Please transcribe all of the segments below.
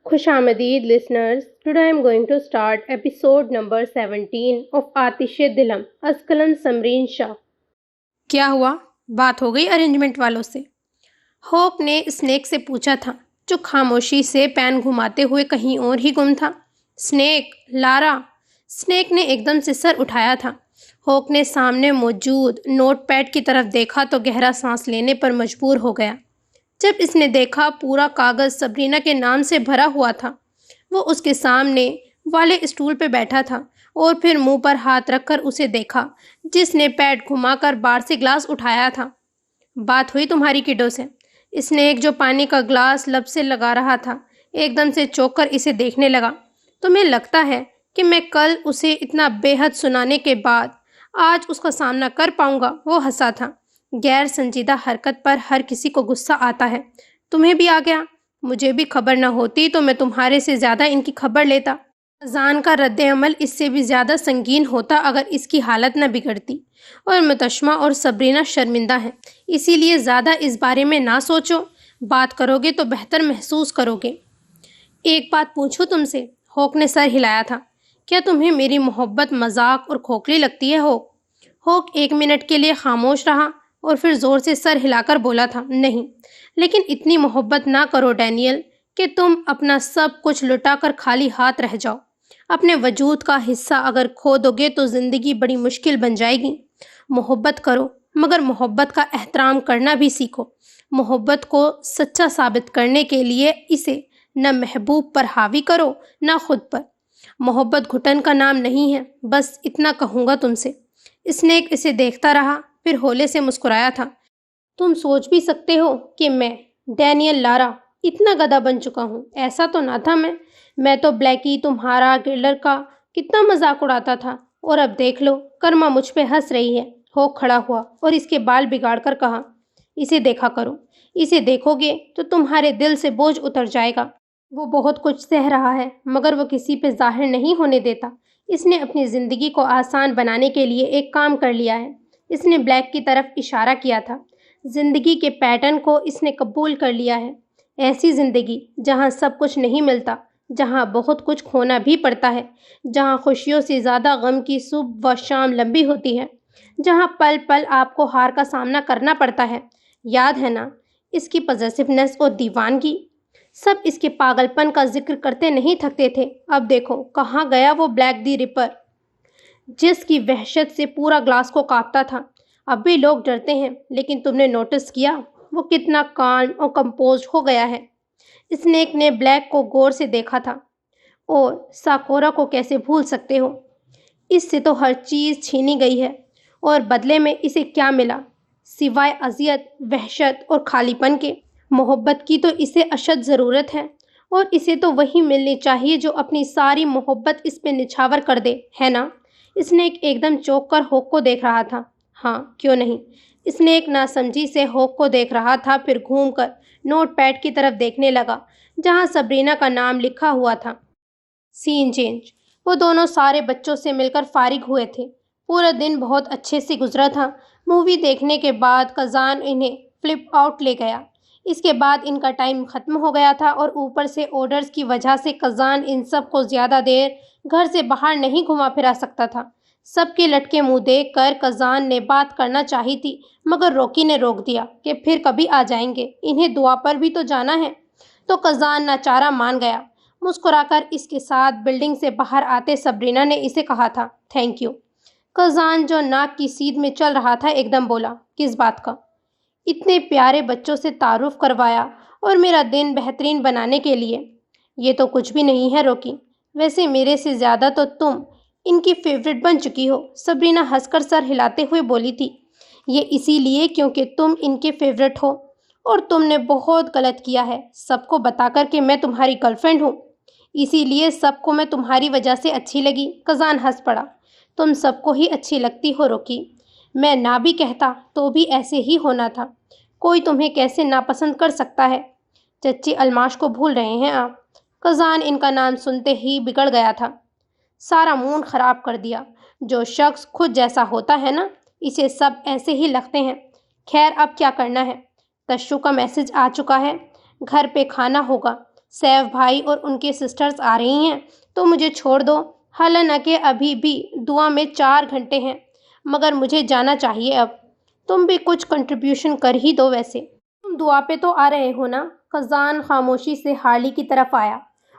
خوش آمدید listeners. Today I am going to start episode number 17 of آتش دلم اسکلن سمرین شاہ. کیا ہوا؟ بات ہو گئی ارینجمنٹ والوں سے؟ ہوپ نے اسنیک سے پوچھا تھا جو خاموشی سے پین گھماتے ہوئے کہیں اور ہی گم تھا. اسنیک، لارا. اسنیک نے ایک دم سے سر اٹھایا تھا. ہوپ نے سامنے موجود نوٹ پیڈ کی طرف دیکھا تو گہرا سانس لینے پر مجبور ہو گیا. جب اس نے دیکھا پورا کاغذ سبرینا کے نام سے بھرا ہوا تھا. وہ اس کے سامنے والے اسٹول پہ بیٹھا تھا اور پھر منہ پر ہاتھ رکھ کر اسے دیکھا جس نے پیڈ گھما کر بار سے گلاس اٹھایا تھا. بات ہوئی تمہاری کڈو سے؟ اس نے ایک جو پانی کا گلاس لب سے لگا رہا تھا ایک دم سے چوک کر اسے دیکھنے لگا. تمہیں لگتا ہے کہ میں کل اسے اتنا بے حد سنانے کے بعد آج اس کا سامنا کر پاؤں گا؟ وہ ہنسا تھا. غیر سنجیدہ حرکت پر ہر کسی کو غصہ آتا ہے. تمہیں بھی آ گیا؟ مجھے بھی خبر نہ ہوتی تو میں تمہارے سے زیادہ ان کی خبر لیتا. خزان کا رد عمل اس سے بھی زیادہ سنگین ہوتا اگر اس کی حالت نہ بگڑتی. اور متشمہ اور سبرینا شرمندہ ہیں، اسی لیے زیادہ اس بارے میں نہ سوچو. بات کرو گے تو بہتر محسوس کرو گے. ایک بات پوچھوں تم سے؟ ہوک نے سر ہلایا تھا. کیا تمہیں میری محبت مذاق اور کھوکھلی لگتی ہے ہوک؟ ہوک ایک منٹ کے لیے خاموش رہا اور پھر زور سے سر ہلا کر بولا تھا، نہیں، لیکن اتنی محبت نہ کرو ڈینیل کہ تم اپنا سب کچھ لٹا کر خالی ہاتھ رہ جاؤ. اپنے وجود کا حصہ اگر کھو دو گے تو زندگی بڑی مشکل بن جائے گی. محبت کرو مگر محبت کا احترام کرنا بھی سیکھو. محبت کو سچا ثابت کرنے کے لیے اسے نہ محبوب پر حاوی کرو نہ خود پر. محبت گھٹن کا نام نہیں ہے، بس اتنا کہوں گا تم سے. اسنیک اسے دیکھتا رہا پھر ہولے سے مسکرایا تھا. تم سوچ بھی سکتے ہو کہ میں ڈینیل لارا اتنا گدھا بن چکا ہوں؟ ایسا تو نہ تھا. میں تو بلیکی تمہارا گرلر کا کتنا مذاق اڑاتا تھا اور اب دیکھ لو کرما مجھ پہ ہنس رہی ہے. ہوک کھڑا ہوا اور اس کے بال بگاڑ کر کہا، اسے دیکھا کرو. اسے دیکھو گے تو تمہارے دل سے بوجھ اتر جائے گا. وہ بہت کچھ سہ رہا ہے مگر وہ کسی پہ ظاہر نہیں ہونے دیتا. اس نے اپنی زندگی کو آسان بنانے کے لیے ایک کام کر لیا ہے. اس نے بلیک کی طرف اشارہ کیا تھا. زندگی کے پیٹرن کو اس نے قبول کر لیا ہے. ایسی زندگی جہاں سب کچھ نہیں ملتا، جہاں بہت کچھ کھونا بھی پڑتا ہے، جہاں خوشیوں سے زیادہ غم کی صبح و شام لمبی ہوتی ہے، جہاں پل پل آپ کو ہار کا سامنا کرنا پڑتا ہے. یاد ہے نا اس کی پوزیسونیس اور دیوانگی؟ سب اس کے پاگل پن کا ذکر کرتے نہیں تھکتے تھے. اب دیکھو کہاں گیا وہ بلیک دی ریپر جس کی وحشت سے پورا گلاس کو کانپتا تھا. اب بھی لوگ ڈرتے ہیں لیکن تم نے نوٹس کیا وہ کتنا کالم اور کمپوزڈ ہو گیا ہے؟ اسنیک نے بلیک کو غور سے دیکھا تھا. اور ساکورا کو کیسے بھول سکتے ہو؟ اس سے تو ہر چیز چھینی گئی ہے اور بدلے میں اسے کیا ملا سوائے اذیت، وحشت اور خالی پن کے؟ محبت کی تو اسے اشد ضرورت ہے اور اسے تو وہی ملنی چاہیے جو اپنی ساری محبت اس پہ نچھاور کر دے، ہے نا؟ اسنیک ایک دم چوک کر ہوک کو دیکھ رہا تھا. ہاں کیوں نہیں؟ اسنیک ناسمجھی سے ہوک کو دیکھ رہا تھا پھر گھوم کر نوٹ پیڈ کی طرف دیکھنے لگا جہاں سبرینا کا نام لکھا ہوا تھا. سین چینج. وہ دونوں سارے بچوں سے مل کر فارغ ہوئے تھے. پورا دن بہت اچھے سے گزرا تھا. مووی دیکھنے کے بعد کزان انہیں فلپ آؤٹ لے گیا. اس کے بعد ان کا ٹائم ختم ہو گیا تھا اور اوپر سے آرڈرز کی وجہ سے کزان ان سب کو زیادہ دیر گھر سے باہر نہیں گھما پھرا سکتا تھا. سب کے لٹکے منہ دیکھ کر کزان نے بات کرنا چاہی تھی مگر روکی نے روک دیا کہ پھر کبھی آ جائیں گے، انہیں دعا پر بھی تو جانا ہے. تو کزان ناچارہ مان گیا. مسکرا کر اس کے ساتھ بلڈنگ سے باہر آتے سبرینا نے اسے کہا تھا، تھینک یو. کزان جو ناک کی سیدھ میں چل رہا تھا ایک دم بولا، کس بات کا؟ اتنے پیارے بچوں سے تعارف کروایا اور میرا دن بہترین بنانے کے لیے. یہ تو کچھ بھی نہیں ہے روکی. ویسے میرے سے زیادہ تو تم ان کی فیورٹ بن چکی ہو. سبرینا ہنس کر سر ہلاتے ہوئے بولی تھی. یہ اسی لیے کیونکہ تم ان کے فیورٹ ہو اور تم نے بہت غلط کیا ہے سب کو بتا کر کہ میں تمہاری گرل فرینڈ ہوں. اسی لیے سب کو میں تمہاری وجہ سے اچھی لگی. کزان ہنس پڑا. تم سب کو ہی اچھی لگتی ہو روکی. میں نہ بھی کہتا تو بھی ایسے ہی ہونا تھا. کوئی تمہیں کیسے ناپسند کر سکتا ہے؟ چچی الماش کو بھول رہے ہیں آپ؟ کزان ان کا نام سنتے ہی بگڑ گیا تھا. سارا مون خراب کر دیا. جو شخص خود جیسا ہوتا ہے نا اسے سب ایسے ہی لگتے ہیں. خیر اب کیا کرنا ہے؟ تشو کا میسج آ چکا ہے. گھر پہ کھانا ہوگا. سیف بھائی اور ان کے سسٹرز آ رہی ہیں تو مجھے چھوڑ دو، حالانکہ ابھی بھی دعا میں 4 گھنٹے ہیں، مگر مجھے جانا چاہیے اب۔ تم بھی کچھ کنٹریبیوشن کر ہی دو ویسے، تم دعا پہ تو آ رہے ہو نا۔ خزان خاموشی سے ہارلی کی طرف آیا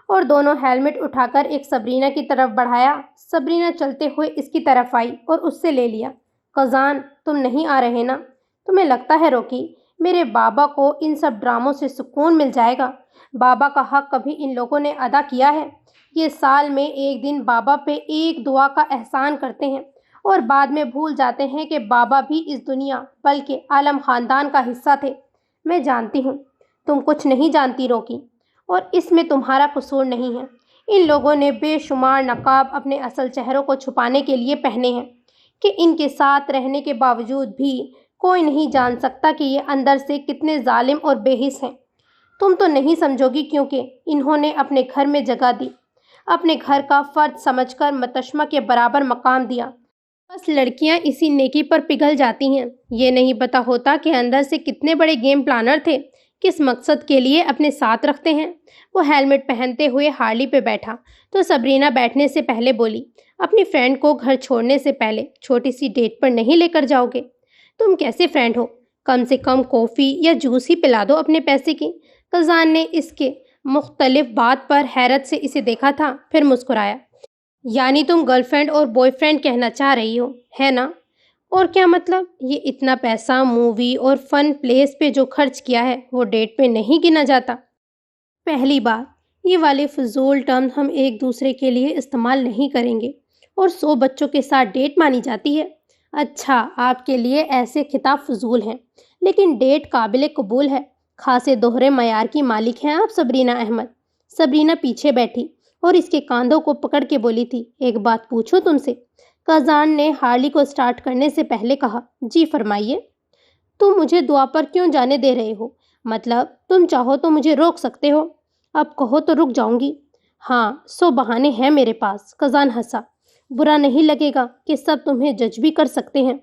اور دونوں ہیلمٹ اٹھا کر ایک سبرینا کی طرف بڑھایا۔ سبرینا چلتے ہوئے اس کی طرف آئی اور اس سے لے لیا۔ خزان، تم نہیں آ رہے نا؟ تمہیں لگتا ہے روکی میرے بابا کو ان سب ڈراموں سے سکون مل جائے گا؟ بابا کا حق کبھی ان لوگوں نے ادا کیا ہے؟ یہ سال میں ایک دن بابا پہ ایک دعا کا احسان کرتے ہیں اور بعد میں بھول جاتے ہیں کہ بابا بھی اس دنیا بلکہ عالم خاندان کا حصہ تھے۔ میں جانتی ہوں تم کچھ نہیں جانتی روکی، اور اس میں تمہارا قصور نہیں ہے۔ ان لوگوں نے بے شمار نقاب اپنے اصل چہروں کو چھپانے کے لیے پہنے ہیں کہ ان کے ساتھ رہنے کے باوجود بھی کوئی نہیں جان سکتا کہ یہ اندر سے کتنے ظالم اور بے حس ہیں۔ تم تو نہیں سمجھو گی کیونکہ انہوں نے اپنے گھر میں جگہ دی، اپنے گھر کا فرد سمجھ کر متشمہ کے برابر مقام دیا۔ بس لڑکیاں اسی نیکی پر پگھل جاتی ہیں۔ یہ نہیں پتہ ہوتا کہ اندر سے کتنے بڑے گیم پلانر تھے، کس مقصد کے لیے اپنے ساتھ رکھتے ہیں۔ وہ ہیلمٹ پہنتے ہوئے ہارلی پہ بیٹھا تو سبرینا بیٹھنے سے پہلے بولی، اپنی فرینڈ کو گھر چھوڑنے سے پہلے چھوٹی سی ڈیٹ پر نہیں لے کر جاؤ گے؟ تم کیسے فرینڈ ہو؟ کم سے کم کافی یا جوس ہی پلا دو اپنے پیسے کی۔ خزان نے اس کے مختلف بات پر حیرت سے اسے دیکھا تھا، پھر مسکرایا۔ یعنی تم گرل فرینڈ اور بوائے فرینڈ کہنا چاہ رہی ہو، ہے نا؟ اور کیا مطلب؟ یہ اتنا پیسہ مووی اور فن پلیس پہ جو خرچ کیا ہے وہ ڈیٹ پہ نہیں گنا جاتا۔ پہلی بات، یہ والے فضول ٹرم ہم ایک دوسرے کے لیے استعمال نہیں کریں گے، اور 100 بچوں کے ساتھ ڈیٹ مانی جاتی ہے۔ اچھا، آپ کے لیے ایسے خطاب فضول ہیں، لیکن ڈیٹ قابل قبول ہے۔ خاصے دوہرے معیار کی مالک ہیں آپ سبرینا احمد۔ سبرینا پیچھے بیٹھی اور اس کے کاندھوں کو پکڑ کے بولی تھی، ایک بات پوچھوں تم سے؟ خزان نے ہارلی کو سٹارٹ کرنے سے پہلے کہا، جی فرمائیے۔ تم مجھے دعا پر کیوں جانے دے رہے ہو؟ مطلب تم چاہو تو مجھے روک سکتے ہو، اب کہو تو رک جاؤں گی۔ ہاں، 100 بہانے ہیں میرے پاس۔ خزان ہنسا، برا نہیں لگے گا کہ سب تمہیں جج بھی کر سکتے ہیں۔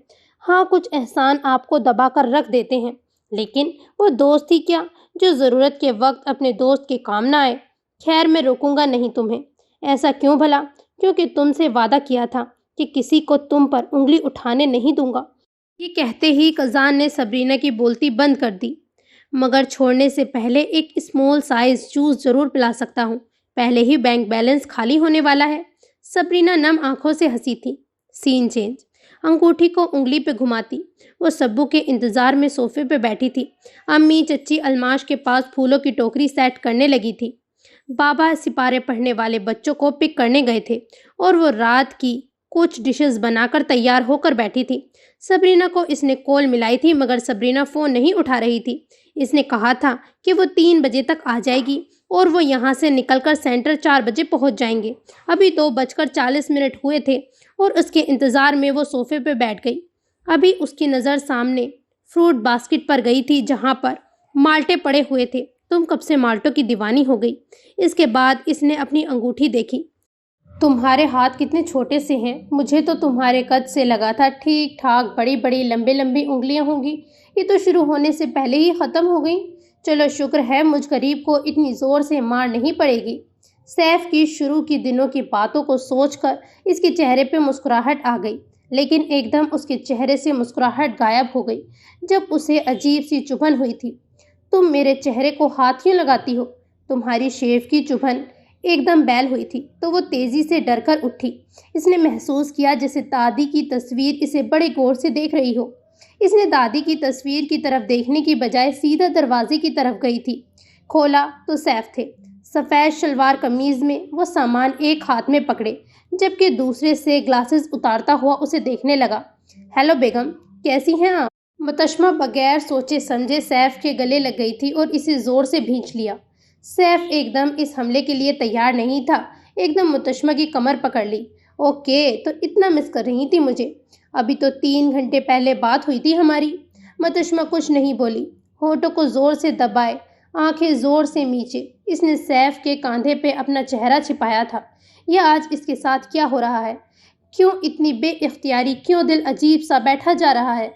ہاں، کچھ احسان آپ کو دبا کر رکھ دیتے ہیں، لیکن وہ دوست ہی کیا جو ضرورت کے وقت اپنے دوست کے کام نہ آئے۔ خیر، میں روکوں گا نہیں تمہیں۔ ایسا کیوں بھلا؟ کیونکہ تم سے وعدہ کیا تھا کہ کسی کو تم پر انگلی اٹھانے نہیں دوں گا۔ یہ کہتے ہی خزان نے سبرینا کی بولتی بند کر دی، مگر چھوڑنے سے پہلے ایک اسمال سائز جوس ضرور پلا سکتا ہوں، پہلے ہی بینک بیلنس خالی ہونے والا ہے۔ سبرینا نم آنکھوں سے ہنسی تھی۔ سین چینج۔ انگوٹھی کو انگلی پہ گھماتی وہ سبو کے انتظار میں صوفے پہ بیٹھی تھی۔ امی چچی الماش کے پاس پھولوں کی ٹوکری سیٹ کرنے لگی تھی۔ بابا سپارے پڑھنے والے بچوں کو پک کرنے گئے تھے اور وہ رات کی کچھ ڈشز بنا کر تیار ہو کر بیٹھی تھی۔ سبرینا کو اس نے کال ملائی تھی، مگر سبرینا فون نہیں اٹھا رہی تھی۔ اس نے کہا تھا کہ وہ 3 بجے تک آ جائے گی اور وہ یہاں سے نکل کر سینٹر 4 بجے پہنچ جائیں گے۔ ابھی 2:40 ہوئے تھے اور اس کے انتظار میں وہ صوفے پہ بیٹھ گئی۔ ابھی اس کی نظر سامنے فروٹ باسکٹ پر گئی تھی جہاں پر مالٹے پڑے ہوئے تھے۔ تم کب سے مالٹوں کی دیوانی ہو گئی؟ اس کے بعد اس نے اپنی انگوٹھی دیکھی۔ تمہارے ہاتھ کتنے چھوٹے سے ہیں، مجھے تو تمہارے قد سے لگا تھا ٹھیک ٹھاک بڑی بڑی لمبی لمبی انگلیاں ہوں گی، یہ تو شروع ہونے سے پہلے ہی ختم ہو گئیں۔ چلو شکر ہے مجھ غریب کو اتنی زور سے مار نہیں پڑے گی۔ سیف کی شروع کی دنوں کی باتوں کو سوچ کر اس کے چہرے پہ مسکراہٹ آ گئی، لیکن ایک دم اس کے چہرے سے مسکراہٹ غائب ہو گئی جب اسے عجیب سی چبھن ہوئی تھی۔ تم میرے چہرے کو ہاتھ کیوں لگاتی ہو؟ تمہاری شیو کی چبھن ایک دم بیل ہوئی تھی تو وہ تیزی سے ڈر کر اٹھی۔ اس نے محسوس کیا جیسے دادی کی تصویر اسے بڑے غور سے دیکھ رہی ہو۔ اس نے دادی کی تصویر کی طرف دیکھنے کی بجائے سیدھا دروازے کی طرف گئی تھی۔ کھولا تو سیف تھے، سفید شلوار قمیض میں۔ وہ سامان ایک ہاتھ میں پکڑے جبکہ دوسرے سے گلاسز اتارتا ہوا اسے دیکھنے لگا۔ ہیلو بیگم، کیسی ہیں آپ؟ متشمہ بغیر سوچے سمجھے سیف کے گلے لگ گئی تھی اور اسے زور سے بھینچ لیا۔ سیف ایک دم اس حملے کے لیے تیار نہیں تھا، ایک دم متشمہ کی کمر پکڑ لی۔ اوکے، تو اتنا مس کر رہی تھی مجھے؟ ابھی تو 3 گھنٹے پہلے بات ہوئی تھی ہماری۔ متشمہ کچھ نہیں بولی، ہونٹوں کو زور سے دبائے، آنکھیں زور سے میچے۔ اس نے سیف کے کاندھے پہ اپنا چہرہ چھپایا تھا۔ یہ آج اس کے ساتھ کیا ہو رہا ہے؟ کیوں اتنی بے اختیاری؟ کیوں دل عجیب سا بیٹھا جا رہا ہے؟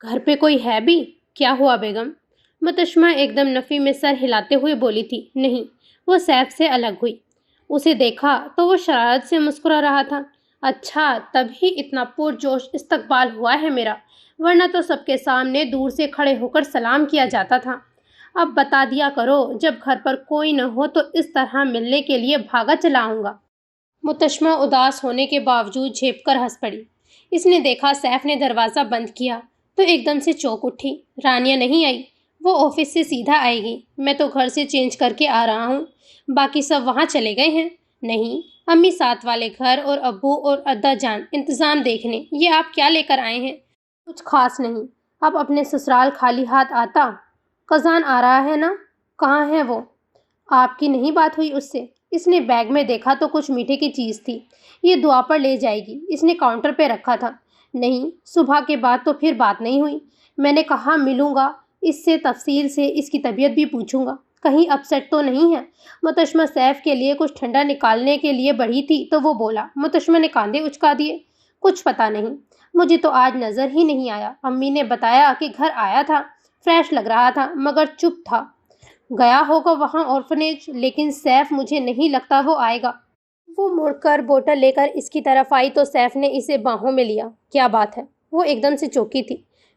گھر پہ کوئی ہے بھی؟ کیا ہوا بیگم؟ متشمہ ایک دم نفی میں سر ہلاتے ہوئے بولی تھی، نہیں، وہ سیف سے الگ ہوئی۔ اسے دیکھا تو وہ شرارت سے مسکرا رہا تھا۔ اچھا، تبھی اتنا پرجوش استقبال ہوا ہے میرا، ورنہ تو سب کے سامنے دور سے کھڑے ہو کر سلام کیا جاتا تھا۔ اب بتا دیا کرو، جب گھر پر کوئی نہ ہو تو اس طرح ملنے کے لیے بھاگا چلا آؤں گا۔ متشمہ اداس ہونے کے باوجود جھیپ کر ہنس پڑی۔ اس نے دیکھا سیف نے دروازہ بند کیا تو ایک دم سے چونک اٹھی۔ رانیہ نہیں آئی؟ وہ آفس سے سیدھا آئے گی، میں تو گھر سے چینج کر کے آ رہا ہوں۔ باقی سب وہاں چلے گئے ہیں؟ نہیں، امی ساتھ والے گھر اور ابو اور ادا جان انتظام دیکھنے۔ یہ آپ کیا لے کر آئے ہیں؟ کچھ خاص نہیں، اب اپنے سسرال خالی ہاتھ آتا؟ قزان آ رہا ہے نا؟ کہاں ہے وہ؟ آپ کی نہیں بات ہوئی اس سے؟ اس نے بیگ میں دیکھا تو کچھ میٹھے کی چیز تھی۔ یہ دعا پر لے جائے گی، اس نے کاؤنٹر پہ رکھا تھا۔ نہیں، صبح کے بعد تو پھر بات نہیں ہوئی۔ میں نے کہا ملوں گا، اس سے تفصیل سے اس کی طبیعت بھی پوچھوں گا، کہیں اپسیٹ تو نہیں ہے۔ متشمہ سیف کے لیے کچھ ٹھنڈا نکالنے کے لیے بڑھی تھی تو وہ بولا۔ متشمہ نے کاندھے اچکا دیے۔ کچھ پتہ نہیں، مجھے تو آج نظر ہی نہیں آیا۔ امی نے بتایا کہ گھر آیا تھا، فریش لگ رہا تھا مگر چپ تھا۔ گیا ہوگا وہاں آرفنیج، لیکن سیف مجھے نہیں لگتا وہ آئے گا۔ وہ مڑ کر بوتل لے کر اس کی طرف آئی تو سیف نے اسے باہوں میں لیا۔ کیا بات ہے؟ وہ ایک دم سے چوکی تھی۔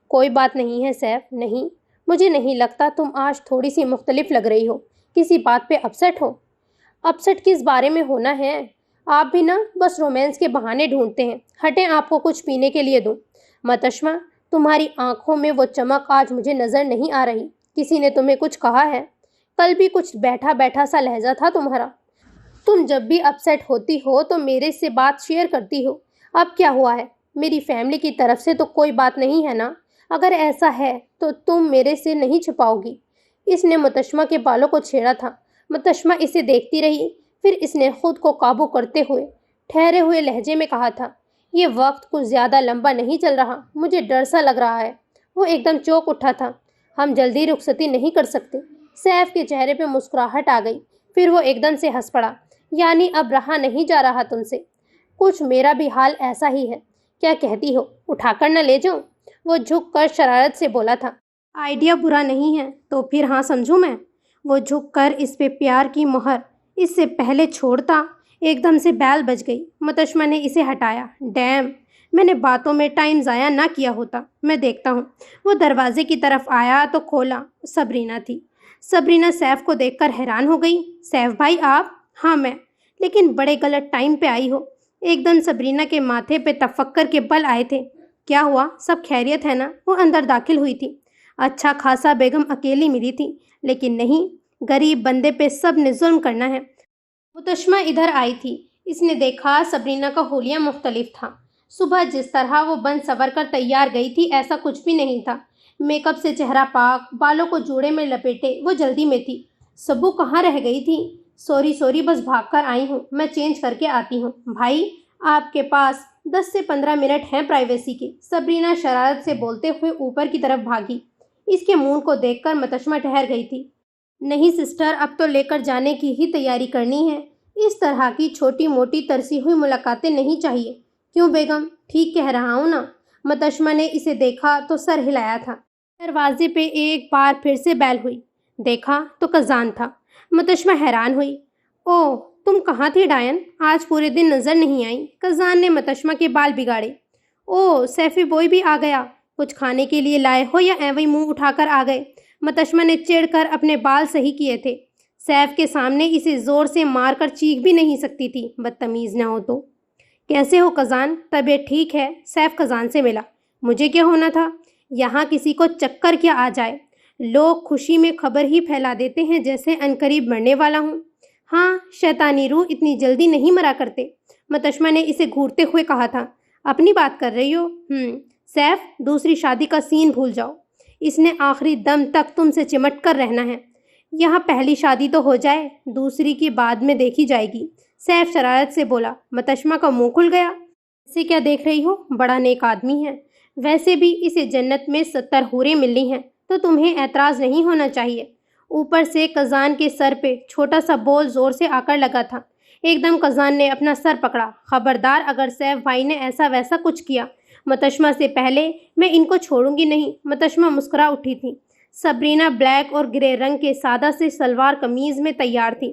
کوئی بات نہیں ہے سیف، نہیں، مجھے نہیں لگتا، تم آج تھوڑی سی مختلف لگ رہی ہو، کسی بات پہ اپسیٹ ہو۔ اپسیٹ کس بارے میں ہونا ہے؟ آپ بھی نا بس رومانس کے بہانے ڈھونڈتے ہیں۔ ہٹیں، آپ کو کچھ پینے کے لیے دوں؟ متشمہ، تمہاری آنکھوں میں وہ چمک آج مجھے نظر نہیں آ رہی۔ کسی نے تمہیں کچھ کہا ہے؟ کل بھی کچھ بیٹھا بیٹھا سا لہجہ تھا تمہارا۔ تم جب بھی اپسیٹ ہوتی ہو تو میرے سے بات شیئر کرتی ہو۔ اب کیا ہوا ہے؟ میری فیملی کی طرف سے تو کوئی بات نہیں ہے نا؟ اگر ایسا ہے تو تم میرے سے نہیں چھپاؤ گی۔ اس نے متشمہ کے بالوں کو چھیڑا تھا۔ متشمہ اسے دیکھتی رہی، پھر اس نے خود کو قابو کرتے ہوئے ٹھہرے ہوئے لہجے میں کہا تھا، یہ وقت کچھ زیادہ لمبا نہیں چل رہا، مجھے ڈر سا لگ رہا ہے۔ وہ ایک دم چونک اٹھا تھا۔ ہم جلدی رخصتی نہیں کر سکتے۔ سیف کے چہرے پہ مسکراہٹ آ گئی، پھر وہ ایک دم سے ہنس پڑا۔ یعنی اب رہا نہیں جا رہا تم سے؟ کچھ میرا بھی حال ایسا ہی ہے۔ کیا کہتی ہو، اٹھا کر نہ لے جاؤں؟ وہ جھک کر شرارت سے بولا تھا۔ آئیڈیا برا نہیں ہے تو پھر ہاں سمجھوں میں؟ وہ جھک کر اس پہ پیار کی مہر اس سے پہلے چھوڑتا۔ ایک دم سے بیل بج گئی۔ متشمہ نے اسے ہٹایا۔ ڈیم، میں نے باتوں میں ٹائم ضائع نہ کیا ہوتا، میں دیکھتا ہوں۔ وہ دروازے کی طرف آیا تو کھولا، صبرینہ تھی۔ صبرینہ سیف کو دیکھ کر حیران ہو گئی۔ سیف بھائی آپ؟ ہاں میں، لیکن بڑے غلط ٹائم پہ آئی ہو۔ ایک دم صبرینہ کے ماتھے پہ تفکر کے بل آئے تھے۔ کیا ہوا، سب خیریت ہے نا؟ وہ اندر داخل ہوئی تھی۔ اچھا خاصا بیگم اکیلی ملی تھی، لیکن نہیں، غریب بندے پہ سب نے ظلم کرنا ہے۔ متشمہ ادھر آئی تھی۔ اس نے دیکھا صبرینہ کا حلیہ مختلف تھا۔ صبح جس طرح وہ بن سور کر تیار گئی تھی ایسا کچھ بھی نہیں تھا۔ میک اپ سے چہرہ پاک، بالوں کو جوڑے میں لپیٹے وہ جلدی میں تھی۔ سبو کہاں رہ گئی تھی؟ سوری بس بھاگ کر آئی ہوں، میں چینج کر کے آتی ہوں۔ بھائی، آپ کے پاس 10 سے 15 منٹ ہیں پرائیویسی کے۔ صبرینہ شرارت سے بولتے ہوئے اوپر کی طرف بھاگی۔ اس کے منہ کو دیکھ کر متشمہ ٹھہر گئی تھی۔ نہیں سسٹر، اب تو لے کر جانے کی ہی تیاری کرنی ہے۔ اس طرح کی چھوٹی موٹی ترسی ہوئی ملاقاتیں نہیں چاہیے۔ کیوں بیگم، ٹھیک کہہ رہا ہوں نا؟ متشمہ نے اسے دیکھا تو سر ہلایا تھا۔ دروازے پہ ایک بار پھر سے بیل ہوئی۔ دیکھا تو قزان تھا۔ متشمہ حیران ہوئی۔ اوہ، تم کہاں تھی ڈائن؟ آج پورے دن نظر نہیں آئی۔ قزان نے متشمہ کے بال بگاڑے۔ اوہ، سیفی بوئی بھی آ گیا۔ کچھ کھانے کے لیے لائے ہو یا ایویں منہ اٹھا کر آ گئے؟ متشمہ نے چڑھ کر اپنے بال صحیح کیے تھے۔ سیف کے سامنے اسے زور سے مار کر چیخ بھی نہیں سکتی تھی، بدتمیز نہ ہو تو۔ کیسے ہو قزان؟ طبیعت ٹھیک ہے؟ سیف قزان سے ملا۔ مجھے کیا ہونا تھا؟ یہاں کسی کو چکر کیا آ جائے؟ لوگ خوشی میں خبر ہی پھیلا دیتے ہیں جیسے عنقریب مرنے والا ہوں۔ ہاں، شیطانی روح اتنی جلدی نہیں مرا کرتے۔ متشمہ نے اسے گھورتے ہوئے کہا تھا۔ اپنی بات کر رہی ہو؟ سیف، دوسری شادی کا سین بھول جاؤ۔ اس نے آخری دم تک تم سے چمٹ کر رہنا ہے۔ یہاں پہلی شادی تو ہو جائے، دوسری کی بعد میں دیکھی جائے گی۔ سیف شرارت سے بولا۔ متشمہ کا منہ کھل گیا۔ اسے کیا دیکھ رہی ہو؟ بڑا نیک آدمی ہے۔ ویسے بھی اسے جنت میں 70 حوریں ملنی ہیں تو تمہیں اعتراض نہیں ہونا چاہیے۔ اوپر سے قزان کے سر پہ چھوٹا سا بول زور سے آ کر لگا تھا۔ ایک دم قزان نے اپنا سر پکڑا۔ خبردار اگر سیف بھائی نے ایسا ویسا کچھ کیا متشمہ سے پہلے، میں ان کو چھوڑوں گی نہیں۔ متشمہ مسکرا اٹھی تھی۔ صبرینہ بلیک اور گرے رنگ کے سادہ سے سلوار قمیض میں تیار تھی۔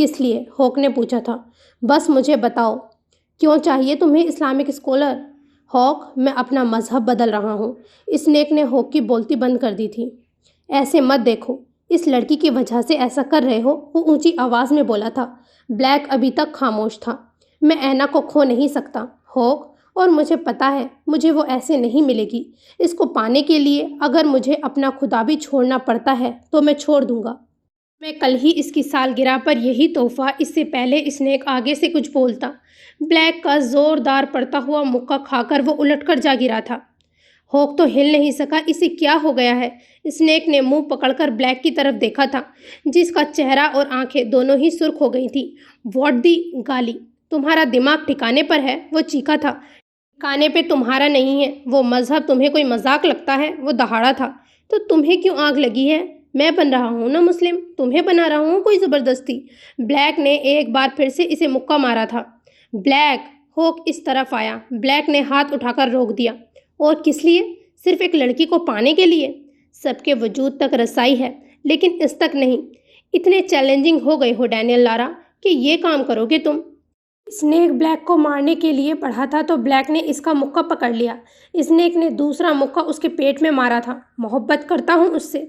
کس لیے؟ ہوک نے پوچھا تھا۔ بس مجھے بتاؤ، کیوں چاہیے تمہیں اسلامک اسکالر؟ ہوک، میں اپنا مذہب بدل رہا ہوں۔ اسنیک نے ہوک کی بولتی بند کر دی تھی۔ ایسے مت دیکھو، اس لڑکی کی وجہ سے ایسا کر رہے ہو، وہ اونچی آواز میں بولا تھا۔ بلیک ابھی تک خاموش تھا۔ میں اینا کو کھو نہیں سکتا ہوک، اور مجھے پتا ہے مجھے وہ ایسے نہیں ملے گی۔ اس کو پانے کے لیے اگر مجھے اپنا خدا بھی چھوڑنا پڑتا ہے تو میں چھوڑ دوں گا۔ میں کل ہی اس کی سالگرہ پر یہی تحفہ۔ اس سے پہلے اسنیک آگے سے کچھ بولتا، بلیک کا زوردار پڑتا ہوا مکہ کھا کر وہ الٹ کر جا گرا تھا۔ ہوک تو ہل نہیں سکا۔ اسے کیا ہو گیا ہے؟ اسنیک نے منہ پکڑ کر بلیک کی طرف دیکھا تھا، جس کا چہرہ اور آنکھیں دونوں ہی سرخ ہو گئی تھیں۔ واٹ دی گالی! تمہارا دماغ ٹھکانے پر ہے؟ وہ چیخا تھا۔ ٹھکانے پہ تمہارا نہیں ہے۔ وہ مذہب تمہیں کوئی مذاق لگتا ہے؟ وہ دہاڑا تھا۔ تو تمہیں کیوں آگ لگی ہے؟ میں بن رہا ہوں نا مسلم، تمہیں بنا رہا ہوں کوئی زبردستی؟ بلیک نے ایک بار پھر سے اسے مکہ مارا تھا۔ بلیک! ہوک اس طرف آیا۔ بلیک نے ہاتھ اٹھا کر روک دیا۔ اور کس لیے؟ صرف ایک لڑکی کو پانے کے لیے؟ سب کے وجود تک رسائی ہے لیکن اس تک نہیں۔ اتنے چیلنجنگ ہو گئے ہو ڈینیل لارا کہ یہ کام کرو گے تم؟ اسنیک بلیک کو مارنے کے لیے بڑھا تھا تو بلیک نے اس کا مکہ پکڑ لیا۔ اسنیک نے دوسرا مکہ اس کے پیٹ میں مارا تھا۔ محبت کرتا ہوں اس سے۔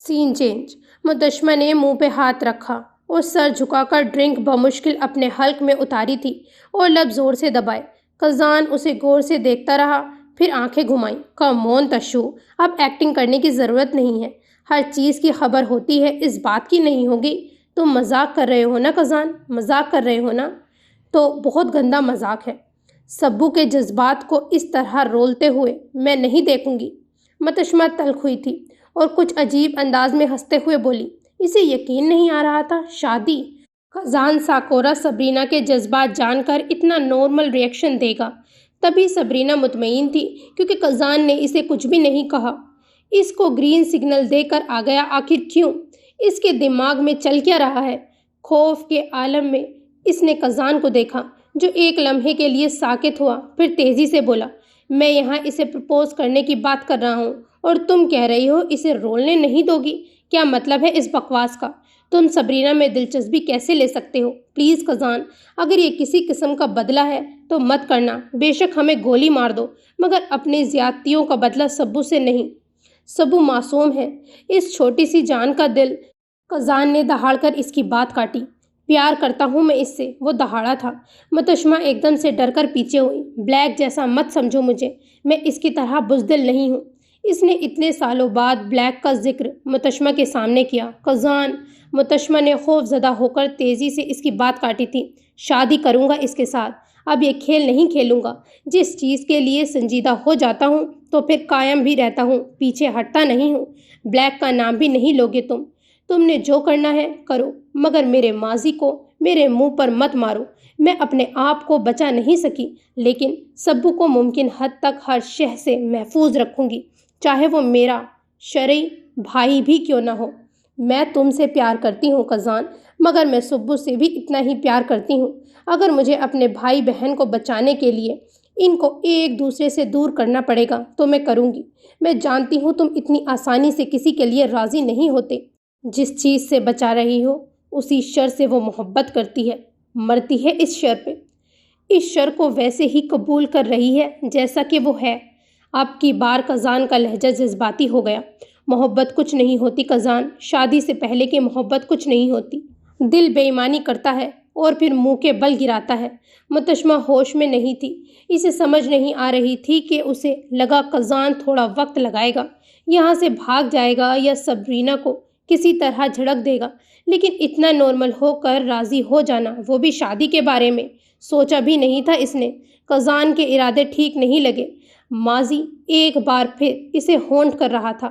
سین چینج۔ متشمہ نے منہ پہ ہاتھ رکھا اور سر جھکا کر ڈرنک بمشکل اپنے حلق میں اتاری تھی اور لب زور سے دبائے۔ قزان اسے غور سے دیکھتا رہا، پھر آنکھیں گھمائیں۔ کم آن تشو، اب ایکٹنگ کرنے کی ضرورت نہیں ہے۔ ہر چیز کی خبر ہوتی ہے، اس بات کی نہیں ہوگی۔ تم مذاق کر رہے ہو نا قزان؟ مذاق کر رہے ہو نا؟ تو بہت گندا مذاق ہے۔ سبو کے جذبات کو اس طرح رولتے ہوئے میں نہیں دیکھوں گی۔ متشمہ تلخ ہوئی تھی اور کچھ عجیب انداز میں ہنستے ہوئے بولی، اسے یقین نہیں آ رہا تھا شادی؟ قزان ساکورا سبرینا کے جذبات جان کر اتنا نارمل ری ایکشن دے گا، تبھی سبرینا مطمئن تھی کیونکہ قزان نے اسے کچھ بھی نہیں کہا۔ اس کو گرین سگنل دے کر آ گیا، آخر کیوں؟ اس کے دماغ میں چل کیا رہا ہے؟ خوف کے عالم میں اس نے قزان کو دیکھا جو ایک لمحے کے لیے ساکت ہوا، پھر تیزی سے بولا، میں یہاں اسے پرپوز کرنے کی بات کر رہا ہوں اور تم کہہ رہی ہو اسے رولنے نہیں دو گی؟ کیا مطلب ہے اس بکواس کا؟ تم سبرینا میں دلچسپی کیسے لے سکتے ہو؟ پلیز قزان، اگر یہ کسی قسم کا بدلہ ہے تو مت کرنا۔ بے شک ہمیں گولی مار دو مگر اپنی زیادتیوں کا بدلہ سبو سے نہیں۔ سبو معصوم ہے، اس چھوٹی سی جان کا دل۔ قزان نے دہاڑ کر اس کی بات کاٹی۔ پیار کرتا ہوں میں اس سے، وہ دہاڑا تھا۔ متشمہ ایک دم سے ڈر کر پیچھے ہوئی۔ بلیک جیسا مت سمجھو مجھے، میں اس کی طرح بزدل نہیں ہوں۔ اس نے اتنے سالوں بعد بلیک کا ذکر متشمہ کے سامنے کیا۔ قزان! متشمہ نے خوف زدہ ہو کر تیزی سے اس کی بات کاٹی تھی۔ شادی کروں گا اس کے ساتھ، اب یہ کھیل نہیں کھیلوں گا۔ جس چیز کے لیے سنجیدہ ہو جاتا ہوں تو پھر قائم بھی رہتا ہوں، پیچھے ہٹتا نہیں ہوں۔ بلیک کا نام بھی نہیں لوگے تم۔ تم نے جو کرنا ہے کرو مگر میرے ماضی کو میرے منہ پر مت مارو۔ میں اپنے آپ کو بچا نہیں سکی لیکن سبو کو ممکن حد تک ہر شہ سے محفوظ رکھوں گی، چاہے وہ میرا شرعی بھائی بھی کیوں نہ ہو۔ میں تم سے پیار کرتی ہوں قزان، مگر میں سبو سے بھی اتنا ہی پیار کرتی ہوں۔ اگر مجھے اپنے بھائی بہن کو بچانے کے لیے ان کو ایک دوسرے سے دور کرنا پڑے گا تو میں کروں گی۔ میں جانتی ہوں تم اتنی آسانی سے کسی کے لیے راضی نہیں ہوتے۔ جس چیز سے بچا رہی ہو اسی شر سے وہ محبت کرتی ہے، مرتی ہے اس شر پہ۔ اس شر کو ویسے ہی قبول کر رہی ہے جیسا کہ وہ ہے۔ اب کی بار قزان کا لہجہ جذباتی ہو گیا۔ محبت کچھ نہیں ہوتی قزان، شادی سے پہلے کی محبت کچھ نہیں ہوتی۔ دل بے ایمانی کرتا ہے اور پھر منہ کے بل گراتا ہے۔ متشمہ ہوش میں نہیں تھی۔ اسے سمجھ نہیں آ رہی تھی کہ اسے لگا قزان تھوڑا وقت لگائے گا، یہاں سے بھاگ جائے گا یا سبرینا کو کسی طرح جھڑک دے گا، لیکن اتنا نارمل ہو کر راضی ہو جانا، وہ بھی شادی کے بارے میں، سوچا بھی نہیں تھا اس نے۔ قزان کے ارادے ٹھیک نہیں لگے۔ ماضی ایک بار پھر اسے ہونٹ کر رہا تھا۔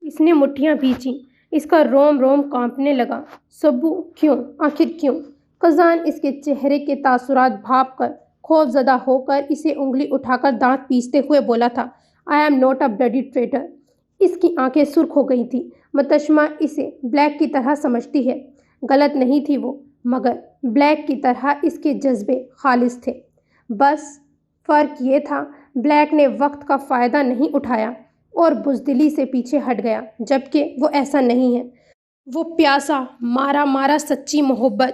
اس نے مٹھیاں بھینچیں، اس کا روم روم کانپنے لگا۔ سبو کیوں؟ آخر کیوں؟ قزان اس کے چہرے کے تاثرات بھاپ کر خوف زدہ ہو کر اسے انگلی اٹھا کر دانت پیستے ہوئے بولا تھا، I am not a bloody traitor. اس کی آنکھیں سرخ ہو گئی تھیں۔ متشمہ اسے بلیک کی طرح سمجھتی ہے، غلط نہیں تھی وہ، مگر بلیک کی طرح اس کے جذبے خالص تھے۔ بس فرق یہ تھا بلیک نے وقت کا فائدہ نہیں اٹھایا اور بزدلی سے پیچھے ہٹ گیا، جبکہ وہ ایسا نہیں ہے۔ وہ پیاسا مارا مارا سچی محبت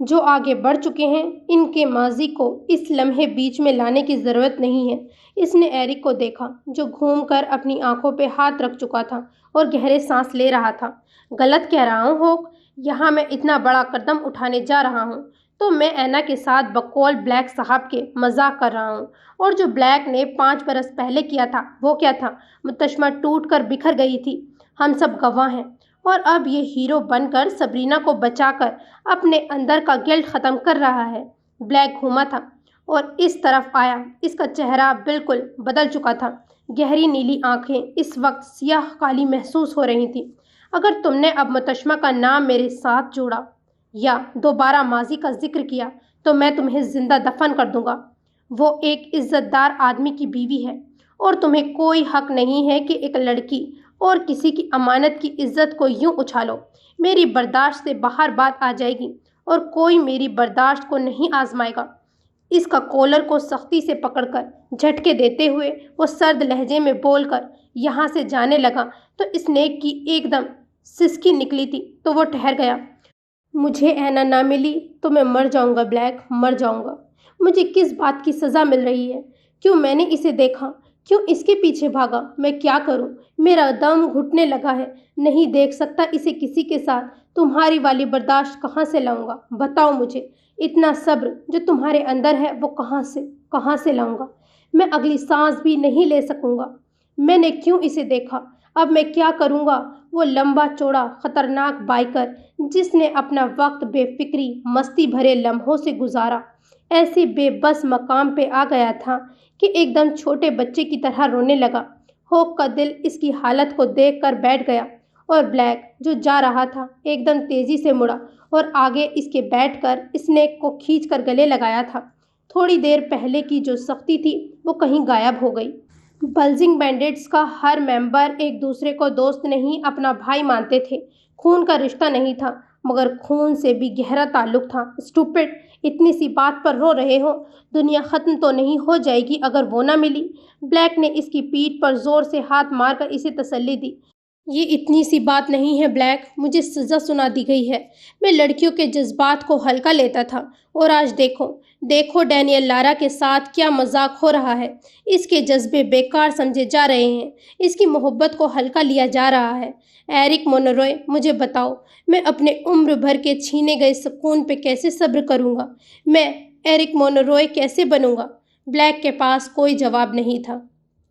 جو آگے بڑھ چکے ہیں ان کے ماضی کو اس لمحے بیچ میں لانے کی ضرورت نہیں ہے۔ اس نے ایرک کو دیکھا جو گھوم کر اپنی آنکھوں پہ ہاتھ رکھ چکا تھا اور گہرے سانس لے رہا تھا۔ غلط کہہ رہا ہوں ہوک، یہاں میں اتنا بڑا قدم اٹھانے جا رہا ہوں تو میں اینا کے ساتھ بقول بلیک صاحب کے مذاق کر رہا ہوں، اور جو بلیک نے 5 برس پہلے کیا تھا وہ کیا تھا؟ متشمہ ٹوٹ کر بکھر گئی تھی، ہم سب گواہ ہیں۔ اور اب یہ ہیرو بن کر سبرینا کو بچا کر اپنے اندر کا گلٹ ختم کر رہا ہے۔ بلیک گھوما تھا اور اس طرف آیا۔ اس کا چہرہ بالکل بدل چکا تھا، گہری نیلی آنکھیں اس وقت سیاہ کالی محسوس ہو رہی تھیں۔ اگر تم نے اب متشمہ کا نام میرے ساتھ جوڑا یا دوبارہ ماضی کا ذکر کیا تو میں تمہیں زندہ دفن کر دوں گا۔ وہ ایک عزت دار آدمی کی بیوی ہے اور تمہیں کوئی حق نہیں ہے کہ ایک لڑکی اور کسی کی امانت کی عزت کو یوں اچھالو۔ میری برداشت سے باہر بات آ جائے گی اور کوئی میری برداشت کو نہیں آزمائے گا۔ اس کا کولر کو سختی سے پکڑ کر جھٹکے دیتے ہوئے وہ سرد لہجے میں بول کر یہاں سے جانے لگا تو اسنیک کی ایک دم سسکی نکلی تھی تو وہ ٹھہر گیا۔ مجھے اینا نہ ملی تو میں مر جاؤں گا بلیک، مر جاؤں گا۔ مجھے کس بات کی سزا مل رہی ہے؟ کیوں میں نے اسے دیکھا؟ کیوں اس کے پیچھے بھاگا؟ میں کیا کروں؟ میرا دم گھٹنے لگا ہے، نہیں دیکھ سکتا اسے کسی کے ساتھ۔ تمہاری والی برداشت کہاں سے لاؤں گا؟ بتاؤ مجھے، اتنا صبر جو تمہارے اندر ہے وہ کہاں سے لاؤں گا؟ میں اگلی سانس بھی نہیں لے سکوں گا۔ میں نے کیوں اسے دیکھا؟ اب میں کیا کروں گا؟ وہ لمبا چوڑا خطرناک بائیکر جس نے اپنا وقت بے فکری مستی بھرے لمحوں سے گزارا، ایسے بے بس مقام پہ آ گیا تھا کہ ایک دم چھوٹے بچے کی طرح رونے لگا۔ ہوک کا دل اس کی حالت کو دیکھ کر بیٹھ گیا اور بلیک جو جا رہا تھا ایک دم تیزی سے مڑا اور آگے اس کے بیٹھ کر اسنیک کو کھینچ کر گلے لگایا تھا۔ تھوڑی دیر پہلے کی جو سختی تھی وہ کہیں غائب ہو گئی۔ بلزنگ بینڈٹس کا ہر ممبر ایک دوسرے کو دوست نہیں اپنا بھائی مانتے تھے۔ خون کا رشتہ نہیں تھا مگر خون سے بھی گہرا تعلق تھا۔ اسٹوپڈ، اتنی سی بات پر رو رہے ہو؟ دنیا ختم تو نہیں ہو جائے گی اگر وہ نہ ملی؟ بلیک نے اس کی پیٹھ پر زور سے ہاتھ مار کر اسے تسلی دی۔ یہ اتنی سی بات نہیں ہے بلیک، مجھے سزا سنا دی گئی ہے۔ میں لڑکیوں کے جذبات کو ہلکا لیتا تھا اور آج دیکھو ڈینیل لارا کے ساتھ کیا مذاق ہو رہا ہے۔ اس کے جذبے بیکار سمجھے جا رہے ہیں، اس کی محبت کو ہلکا لیا جا رہا ہے۔ ایرک مونروئے، مجھے بتاؤ، میں اپنے عمر بھر کے چھینے گئے سکون پہ کیسے صبر کروں گا؟ میں ایرک مونروئے کیسے بنوں گا؟ بلیک کے پاس کوئی جواب نہیں تھا۔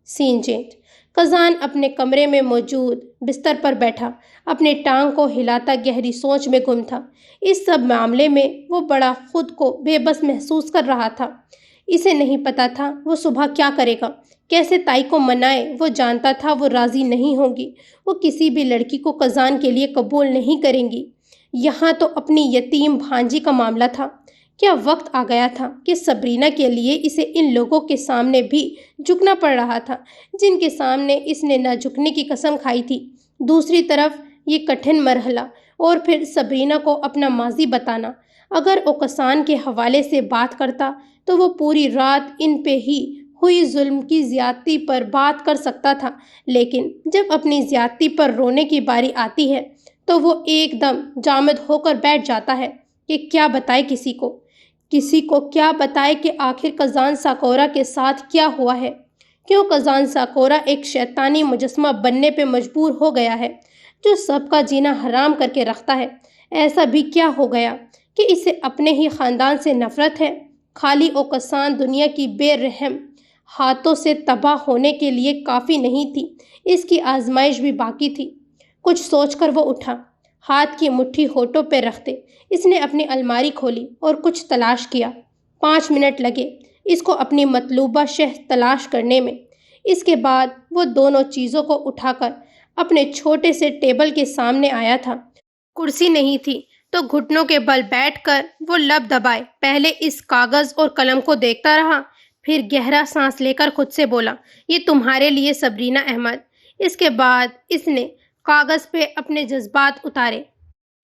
سین چینج۔ کزان اپنے کمرے میں موجود بستر پر بیٹھا اپنے ٹانگ کو ہلاتا گہری سوچ میں گم تھا۔ اس سب معاملے میں وہ بڑا خود کو بے بس محسوس کر رہا تھا۔ اسے نہیں پتا تھا وہ صبح کیا کرے گا، کیسے تائی کو منائے۔ وہ جانتا تھا وہ راضی نہیں ہوگی، وہ کسی بھی لڑکی کو کزان کے لیے قبول نہیں کریں گی۔ یہاں تو اپنی یتیم بھانجی کا معاملہ تھا۔ کیا وقت آ گیا تھا کہ سبرینا کے لیے اسے ان لوگوں کے سامنے بھی جھکنا پڑ رہا تھا جن کے سامنے اس نے نہ جھکنے کی قسم کھائی تھی؟ دوسری طرف یہ کٹھن مرحلہ اور پھر سبرینا کو اپنا ماضی بتانا۔ اگر اوکسان کے حوالے سے بات کرتا تو وہ پوری رات ان پہ ہی ہوئی ظلم کی زیادتی پر بات کر سکتا تھا، لیکن جب اپنی زیادتی پر رونے کی باری آتی ہے تو وہ ایک دم جامد ہو کر بیٹھ جاتا ہے کہ کیا بتائے کسی کو کیا بتائے کہ آخر کزان ساکورا کے ساتھ کیا ہوا ہے؟ کیوں کزان ساکورا ایک شیطانی مجسمہ بننے پہ مجبور ہو گیا ہے جو سب کا جینا حرام کر کے رکھتا ہے؟ ایسا بھی کیا ہو گیا کہ اسے اپنے ہی خاندان سے نفرت ہے؟ خالی اوکسان دنیا کی بے رحم ہاتھوں سے تباہ ہونے کے لیے کافی نہیں تھی، اس کی آزمائش بھی باقی تھی۔ کچھ سوچ کر وہ اٹھا، ہاتھ کی مٹھی ہونٹوں پہ رکھتے اس نے اپنی الماری کھولی اور کچھ تلاش کیا۔ 5 منٹ لگے اس کو اپنی مطلوبہ شے تلاش کرنے میں۔ اس کے بعد وہ دونوں چیزوں کو اٹھا کر اپنے چھوٹے سے ٹیبل کے سامنے آیا تھا۔ کرسی نہیں تھی تو گھٹنوں کے بل بیٹھ کر وہ لب دبائے پہلے اس کاغذ اور قلم کو دیکھتا رہا، پھر گہرا سانس لے کر خود سے بولا، یہ تمہارے لیے سبرینا احمد۔ اس کے بعد اس نے کاغذ پہ اپنے جذبات اتارے۔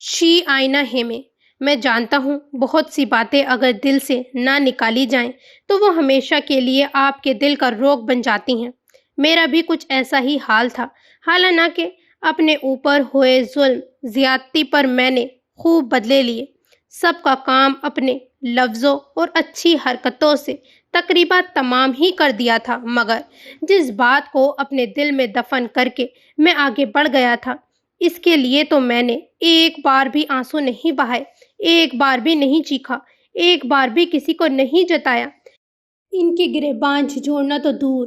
شی آئینہ ہیمے، میں جانتا ہوں بہت سی باتیں اگر دل سے نہ نکالی جائیں تو وہ ہمیشہ کے لیے آپ کے دل کا روگ بن جاتی ہیں۔ میرا بھی کچھ ایسا ہی حال تھا، حالانکہ اپنے اوپر ہوئے ظلم زیادتی پر میں نے خوب بدلے لیے۔ سب کا کام اپنے لفظوں اور اچھی حرکتوں سے تقریباً تمام ہی کر دیا تھا، مگر جس بات کو اپنے دل میں دفن کر کے میں آگے بڑھ گیا تھا، اس کے لیے تو میں نے ایک بار بھی آنسو نہیں بہائے، ایک بار بھی نہیں چیخا، ایک بار بھی کسی کو نہیں جتایا۔ ان کی گریبان جھنجھوڑنا تو دور،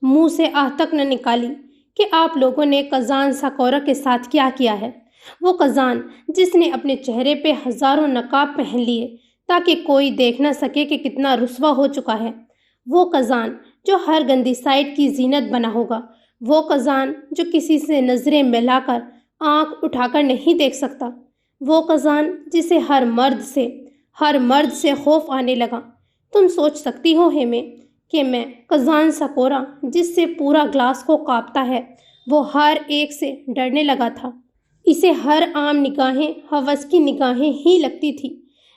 منہ سے آہ تک نہ نکالی کہ آپ لوگوں نے کزان ساکورا کے ساتھ کیا کیا ہے۔ وہ کزان جس نے اپنے چہرے پہ ہزاروں نقاب پہن لیے تاکہ کوئی دیکھ نہ سکے کہ کتنا رسوا ہو چکا ہے۔ وہ کزان جو ہر گندی سائٹ کی زینت بنا ہوگا۔ وہ کزان جو کسی سے نظریں ملا کر آنکھ اٹھا کر نہیں دیکھ سکتا۔ وہ کزان جسے ہر مرد سے خوف آنے لگا۔ تم سوچ سکتی ہو ہیمے کہ میں کزان ساکورا جس سے پورا گلاس کو کانپتا ہے، وہ ہر ایک سے ڈرنے لگا تھا۔ اسے ہر عام نگاہیں ہوس کی نگاہیں ہی لگتی تھی۔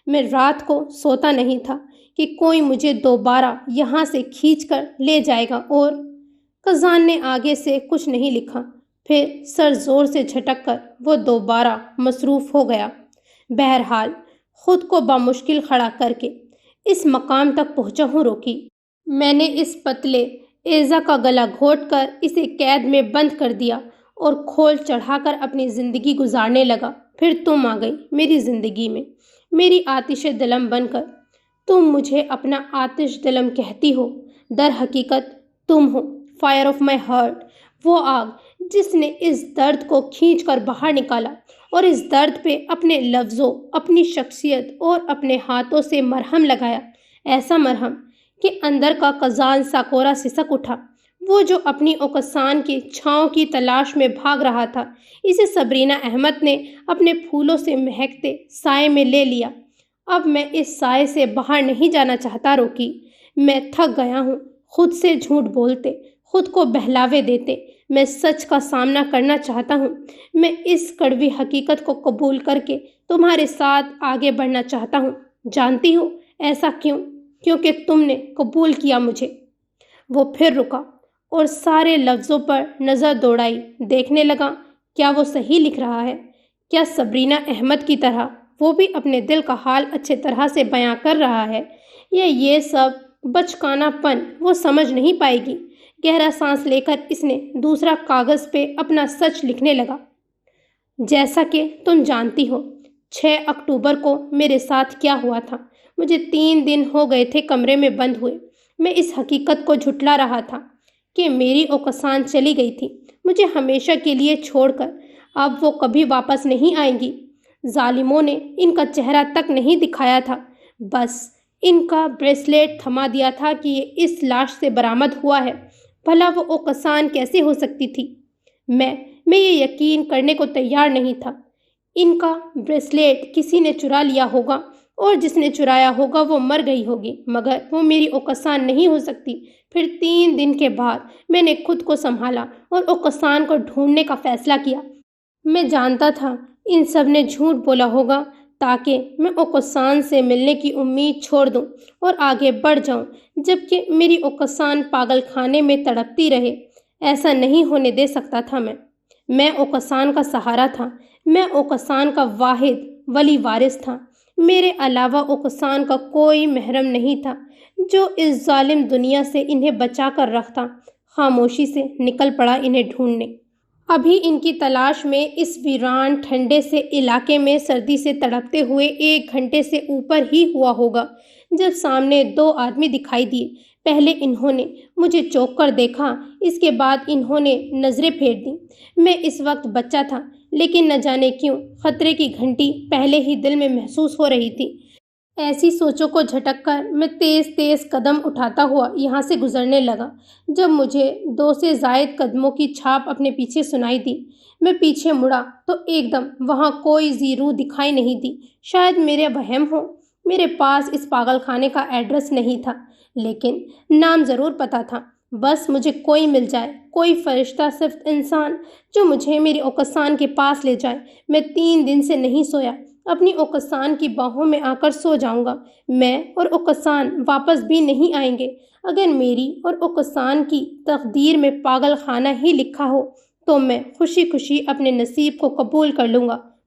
میں رات کو سوتا نہیں تھا کہ کوئی مجھے دوبارہ یہاں سے کھینچ کر لے جائے گا۔ اور کزان نے آگے سے کچھ نہیں لکھا۔ پھر سر زور سے جھٹک کر وہ دوبارہ مصروف ہو گیا۔ بہرحال خود کو بامشکل کھڑا کر کے اس مقام تک پہنچا ہوں روکی۔ میں نے اس پتلے ایزا کا گلا گھونٹ کر اسے قید میں بند کر دیا اور کھول چڑھا کر اپنی زندگی گزارنے لگا۔ پھر تم آ گئی میری زندگی میں، میری آتش دلم بن کر۔ تم مجھے اپنا آتش دلم کہتی ہو، در حقیقت تم ہو فائر آف مائی ہارٹ، وہ آگ جس نے اس درد کو کھینچ کر باہر نکالا اور اس درد پہ اپنے لفظوں، اپنی شخصیت اور اپنے ہاتھوں سے مرہم لگایا، ایسا مرہم کہ اندر کا کزان ساکورا سسک اٹھا۔ وہ جو اپنی اوکسان کی چھاؤں کی تلاش میں بھاگ رہا تھا، اسے سبرینا احمد نے اپنے پھولوں سے مہکتے سائے میں لے لیا۔ اب میں اس سائے سے باہر نہیں جانا چاہتا روکی۔ میں تھک گیا ہوں خود سے جھوٹ بولتے، خود کو بہلاوے دیتے۔ میں سچ کا سامنا کرنا چاہتا ہوں۔ میں اس کڑوی حقیقت کو قبول کر کے تمہارے ساتھ آگے بڑھنا چاہتا ہوں۔ جانتی ہو ایسا کیوں؟ کیونکہ تم نے قبول کیا مجھے۔ وہ پھر رکا اور سارے لفظوں پر نظر دوڑائی، دیکھنے لگا کیا وہ صحیح لکھ رہا ہے؟ کیا سبرینا احمد کی طرح وہ بھی اپنے دل کا حال اچھے طرح سے بیان کر رہا ہے، یا یہ سب بچکانا پن وہ سمجھ نہیں پائے گی؟ گہرا سانس لے کر اس نے دوسرا کاغذ پہ اپنا سچ لکھنے لگا۔ جیسا کہ تم جانتی ہو 6 اکتوبر کو میرے ساتھ کیا ہوا تھا۔ مجھے 3 دن ہو گئے تھے کمرے میں بند ہوئے۔ میں اس حقیقت کو جھٹلا رہا تھا کہ میری اوکسان چلی گئی تھی مجھے ہمیشہ کے لیے چھوڑ کر۔ اب وہ کبھی واپس نہیں آئیں گی۔ ظالموں نے ان کا چہرہ تک نہیں دکھایا تھا، بس ان کا بریسلیٹ تھما دیا تھا کہ یہ اس لاش سے برآمد ہوا ہے۔ بھلا وہ اوکسان کیسے ہو سکتی تھی؟ میں یہ یقین کرنے کو تیار نہیں تھا۔ ان کا بریسلیٹ کسی نے چرا لیا ہوگا، اور جس نے چرایا ہوگا وہ مر گئی ہوگی، مگر وہ میری اوکسان نہیں ہو سکتی۔ پھر 3 دن کے بعد میں نے خود کو سنبھالا اور اوکسان کو ڈھونڈنے کا فیصلہ کیا۔ میں جانتا تھا ان سب نے جھوٹ بولا ہوگا تاکہ میں اوکسان سے ملنے کی امید چھوڑ دوں اور آگے بڑھ جاؤں، جبکہ میری اوکسان پاگل خانے میں تڑپتی رہے۔ ایسا نہیں ہونے دے سکتا تھا۔ میں اوکسان کا سہارا تھا۔ میں اوکسان کا واحد ولی وارث تھا۔ میرے علاوہ اوکسان کا کوئی محرم نہیں تھا جو اس ظالم دنیا سے انہیں بچا کر رکھتا۔ خاموشی سے نکل پڑا انہیں ڈھونڈنے۔ ابھی ان کی تلاش میں اس ویران ٹھنڈے سے علاقے میں سردی سے تڑپتے ہوئے 1 گھنٹے سے اوپر ہی ہوا ہوگا جب سامنے 2 آدمی دکھائی دیے۔ پہلے انہوں نے مجھے چونک کر دیکھا، اس کے بعد انہوں نے نظریں پھیر دیں۔ میں اس وقت بچہ تھا، لیکن نہ جانے کیوں خطرے کی گھنٹی پہلے ہی دل میں محسوس ہو رہی تھی۔ ایسی سوچوں کو جھٹک کر میں تیز تیز قدم اٹھاتا ہوا یہاں سے گزرنے لگا۔ جب مجھے 2 سے زائد قدموں کی چھاپ اپنے پیچھے سنائی دی، میں پیچھے مڑا تو ایک دم وہاں کوئی ذی روح دکھائی نہیں دی۔ شاید میرے وہم ہو، میرے پاس اس پاگل خانے کا ایڈریس نہیں تھا، لیکن نام ضرور پتہ تھا۔ بس مجھے کوئی مل جائے، کوئی فرشتہ، صرف انسان جو مجھے میری اوکسان کے پاس لے جائے۔ میں 3 دن سے نہیں سویا۔ اپنی اوکسان کی باہوں میں آ کر سو جاؤں گا۔ میں اور اوکسان واپس بھی نہیں آئیں گے۔ اگر میری اور اوکسان کی تقدیر میں پاگل خانہ ہی لکھا ہو تو میں خوشی خوشی اپنے نصیب کو قبول کر لوں گا۔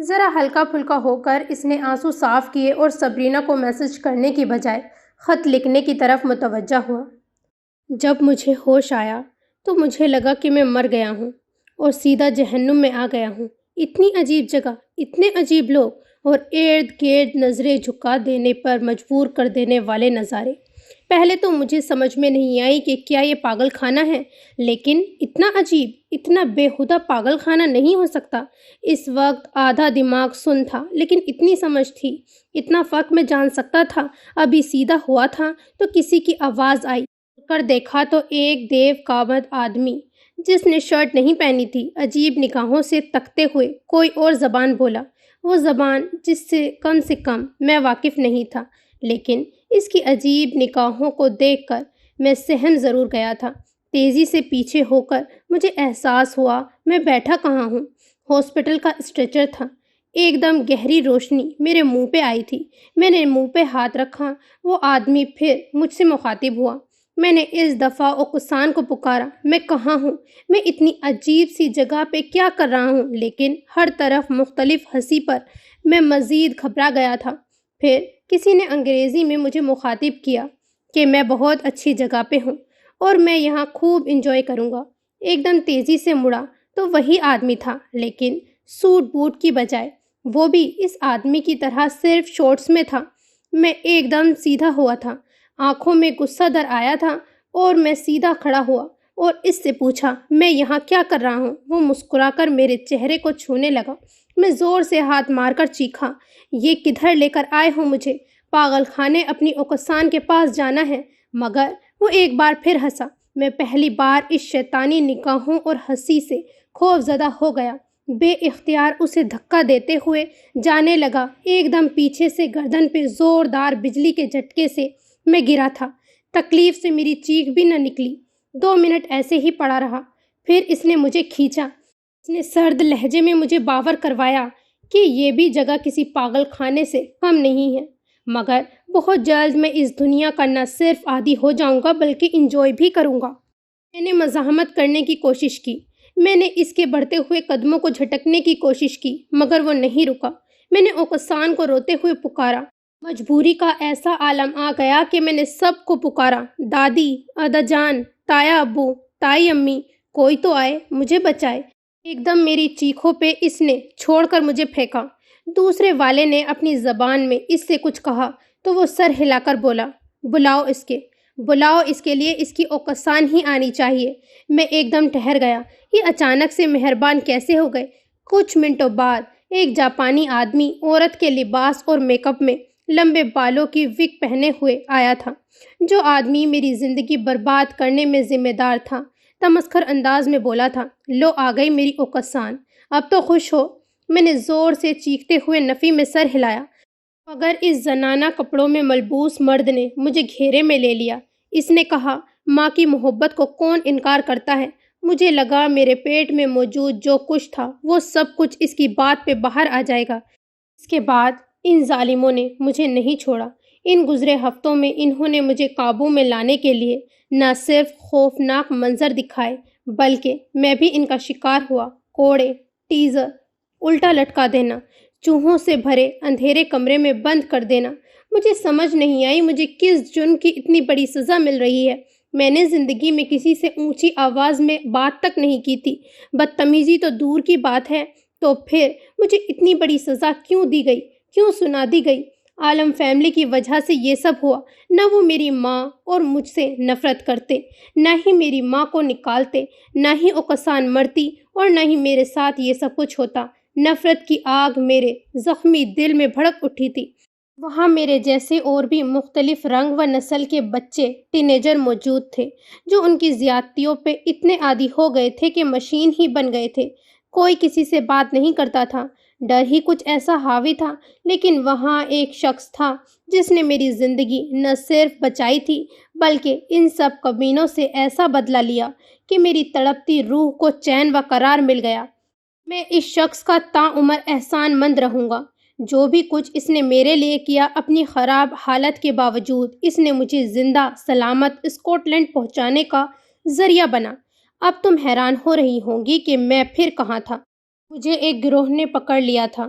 ذرا ہلکا پھلکا ہو کر اس نے آنسو صاف کیے اور صبرینہ کو میسج کرنے کی بجائے خط لکھنے کی طرف متوجہ ہوا۔ جب مجھے ہوش آیا تو مجھے لگا کہ میں مر گیا ہوں اور سیدھا جہنم میں آ گیا ہوں۔ اتنی عجیب جگہ، اتنے عجیب لوگ اور ارد گرد نظریں جھکا دینے پر مجبور کر دینے والے نظارے۔ پہلے تو مجھے سمجھ میں نہیں آئی کہ کیا یہ پاگل خانہ ہے، لیکن اتنا عجیب، اتنا بےہودہ پاگل خانہ نہیں ہو سکتا۔ اس وقت آدھا دماغ سن تھا لیکن اتنی سمجھ تھی، اتنا فرق میں جان سکتا تھا۔ ابھی سیدھا ہوا تھا تو کسی کی آواز آئی، کر دیکھا تو ایک دیو کامد آدمی جس نے شرٹ نہیں پہنی تھی عجیب نگاہوں سے تکتے ہوئے کوئی اور زبان بولا، وہ زبان جس سے کم میں واقف نہیں تھا، لیکن اس کی عجیب نگاہوں کو دیکھ کر میں سہم ضرور گیا تھا۔ تیزی سے پیچھے ہو کر مجھے احساس ہوا میں بیٹھا کہاں ہوں۔ ہاسپٹل کا اسٹریچر تھا۔ ایک دم گہری روشنی میرے منہ پہ آئی تھی۔ میں نے منہ پہ ہاتھ رکھا، وہ آدمی پھر مجھ سے مخاطب ہوا۔ میں نے اس دفعہ اوکسان کو پکارا، میں کہاں ہوں؟ میں اتنی عجیب سی جگہ پہ کیا کر رہا ہوں؟ لیکن ہر طرف مختلف ہنسی پر میں مزید گھبرا گیا تھا۔ پھر کسی نے انگریزی میں مجھے مخاطب کیا کہ میں بہت اچھی جگہ پہ ہوں اور میں یہاں خوب انجوائے کروں گا۔ ایک دم تیزی سے مڑا تو وہی آدمی تھا، لیکن سوٹ بوٹ کی بجائے وہ بھی اس آدمی کی طرح صرف شورٹس میں تھا۔ میں ایک دم سیدھا ہوا تھا، آنکھوں میں غصہ در آیا تھا اور میں سیدھا کھڑا ہوا اور اس سے پوچھا میں یہاں کیا کر رہا ہوں؟ وہ مسکرا کر میرے چہرے کو چھونے لگا۔ میں زور سے ہاتھ مار کر چیخا، یہ کدھر لے کر آئے ہو مجھے؟ پاگل خانے اپنی اوکسان کے پاس جانا ہے؟ مگر وہ ایک بار پھر ہنسا۔ میں پہلی بار اس شیطانی نگاہوں اور ہنسی سے خوف زدہ ہو گیا۔ بے اختیار اسے دھکا دیتے ہوئے جانے لگا۔ ایک دم پیچھے سے گردن پہ زوردار بجلی کے جھٹکے سے میں گرا تھا۔ تکلیف سے میری چیخ بھی نہ نکلی۔ 2 منٹ ایسے ہی پڑا رہا، پھر اس نے مجھے کھینچا۔ اس نے سرد لہجے میں مجھے باور کروایا کہ یہ بھی جگہ کسی پاگل خانے سے کم نہیں ہے، مگر بہت جلد میں اس دنیا کا نہ صرف عادی ہو جاؤں گا بلکہ انجوائے بھی کروں گا۔ میں نے مزاحمت کرنے کی کوشش کی، میں نے اس کے بڑھتے ہوئے قدموں کو جھٹکنے کی کوشش کی، مگر وہ نہیں رکا۔ میں نے اوکسان کو روتے ہوئے پکارا۔ مجبوری کا ایسا عالم آ گیا کہ میں نے سب کو پکارا، دادی، ادا جان، تایا ابو، تائی امی، کوئی تو آئے، مجھے بچائے۔ ایک دم میری چیخوں پہ اس نے چھوڑ کر مجھے پھینکا۔ دوسرے والے نے اپنی زبان میں اس سے کچھ کہا تو وہ سر ہلا کر بولا، بلاؤ اس کے لیے اس کی اوکسان ہی آنی چاہیے۔ میں ایک دم ٹھہر گیا، یہ اچانک سے مہربان کیسے ہو گئے؟ کچھ منٹوں بعد ایک جاپانی آدمی عورت کے لباس اور میک اپ میں لمبے بالوں کی وگ پہنے ہوئے آیا تھا۔ جو آدمی میری زندگی برباد کرنے میں ذمہ دار تھا، تمسخر انداز میں بولا تھا، لو آ گئی میری اوکسان، اب تو خوش ہو؟ میں نے زور سے چیختے ہوئے نفی میں سر ہلایا، مگر اس زنانہ کپڑوں میں ملبوس مرد نے مجھے گھیرے میں لے لیا۔ اس نے کہا، ماں کی محبت کو کون انکار کرتا ہے؟ مجھے لگا میرے پیٹ میں موجود جو کچھ تھا وہ سب کچھ اس کی بات پہ باہر آ جائے گا۔ اس کے بعد ان ظالموں نے مجھے نہیں چھوڑا۔ ان گزرے ہفتوں میں انہوں نے مجھے قابو میں لانے کے لیے نہ صرف خوفناک منظر دکھائے بلکہ میں بھی ان کا شکار ہوا۔ کوڑے، ٹیزر، الٹا لٹکا دینا، چوہوں سے بھرے اندھیرے کمرے میں بند کر دینا۔ مجھے سمجھ نہیں آئی مجھے کس جرم کی اتنی بڑی سزا مل رہی ہے۔ میں نے زندگی میں کسی سے اونچی آواز میں بات تک نہیں کی تھی، بدتمیزی تو دور کی بات ہے، تو پھر مجھے اتنی بڑی سزا کیوں دی گئی، کیوں سنا دی گئی؟ عالم فیملی کی وجہ سے یہ سب ہوا۔ نہ وہ میری ماں اور مجھ سے نفرت کرتے، نہ ہی میری ماں کو نکالتے، نہ ہی اوکسان مرتی اور نہ ہی میرے ساتھ یہ سب کچھ ہوتا۔ نفرت کی آگ میرے زخمی دل میں بھڑک اٹھی تھی۔ وہاں میرے جیسے اور بھی مختلف رنگ و نسل کے بچے، ٹینیجر موجود تھے جو ان کی زیادتیوں پہ اتنے عادی ہو گئے تھے کہ مشین ہی بن گئے تھے۔ کوئی کسی سے بات نہیں کرتا تھا، ڈر ہی کچھ ایسا حاوی تھا۔ لیکن وہاں ایک شخص تھا جس نے میری زندگی نہ صرف بچائی تھی بلکہ ان سب کمینوں سے ایسا بدلہ لیا کہ میری تڑپتی روح کو چین و قرار مل گیا۔ میں اس شخص کا تاعمر احسان مند رہوں گا۔ جو بھی کچھ اس نے میرے لیے کیا، اپنی خراب حالت کے باوجود اس نے مجھے زندہ سلامت اسکاٹ لینڈ پہنچانے کا ذریعہ بنا۔ اب تم حیران ہو رہی ہوں گی کہ میں پھر کہاں تھا۔ مجھے ایک گروہ نے پکڑ لیا تھا۔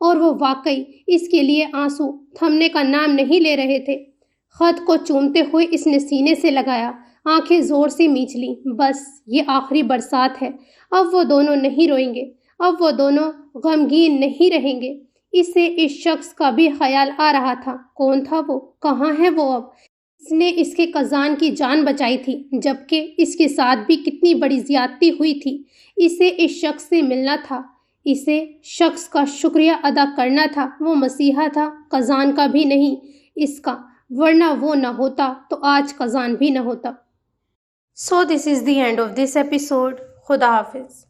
اور وہ واقعی اس کے لیے آنسو تھمنے کا نام نہیں لے رہے تھے۔ خط کو چومتے ہوئے اس نے سینے سے لگایا، آنکھیں زور سے میچ لیں۔ بس یہ آخری برسات ہے، اب وہ دونوں نہیں روئیں گے، اب وہ دونوں غمگین نہیں رہیں گے۔ اسے اس شخص کا بھی خیال آ رہا تھا۔ کون تھا وہ؟ کہاں ہے وہ اب؟ اس نے اس کے قزان کی جان بچائی تھی، جبکہ اس کے ساتھ بھی کتنی بڑی زیادتی ہوئی تھی۔ اسے اس شخص سے ملنا تھا، اسے شخص کا شکریہ ادا کرنا تھا۔ وہ مسیحا تھا، قزان کا بھی نہیں، اس کا، ورنہ وہ نہ ہوتا تو آج قزان بھی نہ ہوتا۔ So this is the end of this episode. خدا حافظ.